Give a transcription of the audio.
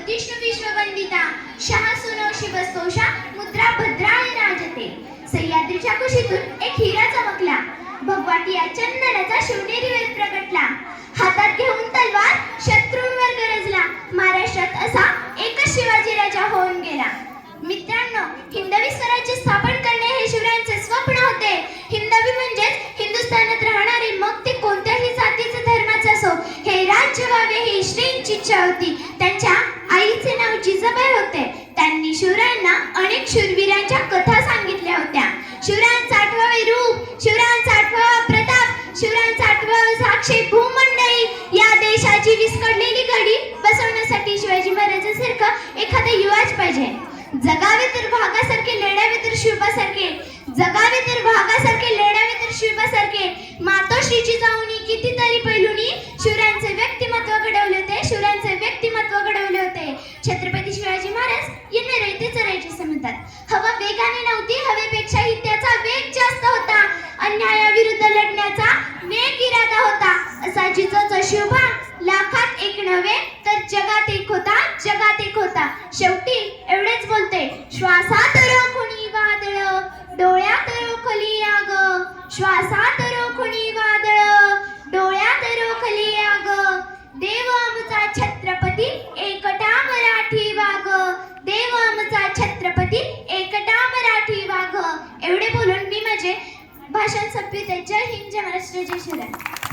बुद्धिष्णु विश्ववंदिता शहा सुनो शिवस्तोषा मुद्रा भद्राय राजते। सह्याद्रीच्या कुशीतून एक हिरा चमकला, भगवाटी या चंदनाचा शिवनेरी वेध प्रगटला। हातात घेऊन तलवार शत्रूंवर गरजला, महाराष्ट्रात असा एकच शिवाजी राजा होऊन गेला। मित्रांनो, हिंदवी स्वराज्य स्थापन करणे हे शिवरायांचे स्वप्न होते। हिंदवी म्हणजेच हिंदुस्थानात राहणारे, मग ते कोणत्याही जातीचे धर्माचे असो, हे राज्य व्हावे ही श्रींची इच्छा होती। त्यांच्या आईचे नाव जिजाबाई होते। त्यांनी शिवरायांना अनेक शूरवीरांच्या कथा सांगितल्या होत्या। शिवरायांचा आठवावे रूप, शिवरायांचा आठवावा प्रताप, शिवरायांचा आठवावा साक्षी भूमंडळी, या देशाची विस्कटलेली घडी बसवण्यासाठी शिवाजी महाराजांसारखं एखादा युवाच पाहिजे। जगावे तर भागासारखे, लढावे तर शिवबासारखे, जगावे तर भागासारखे, लढावे तर शिवबासारखे। मातोश्रीची जाऊनी कितीतरी पैलूनी शिवरायांचे व्यक्तिमत्व घडवले होते, शिवरायांचे व्यक्तिमत्व घडवले होते। छत्रपती शिवाजी महाराज यांना रयतेच राहायचे म्हणतात। हवा वेगाने नव्हती, हवेपेक्षाही त्याचा वेग जास्त होता। अन्यायाविरुद्ध लढण्याचा नेक इरादा होता। असा जिजाचा शिवबा लाखात एक नव्हे तर जगात एक होता, जगात एक होता। शेवटी एवढेच बोलते, श्वासात रोखुनी वादळ, डोळ्यात रोखली आग, श्वासात रोखुनी वादळ, डोळ्यात रोखली आग। देव आमचा छत्रपती एकटा मराठी वाघ, देव आमचा छत्रपती एकटा मराठी वाघ। एवढे बोलून मी माझे भाषण संपविते। जय हिंद, जय महाराष्ट्र, जय शिवराय।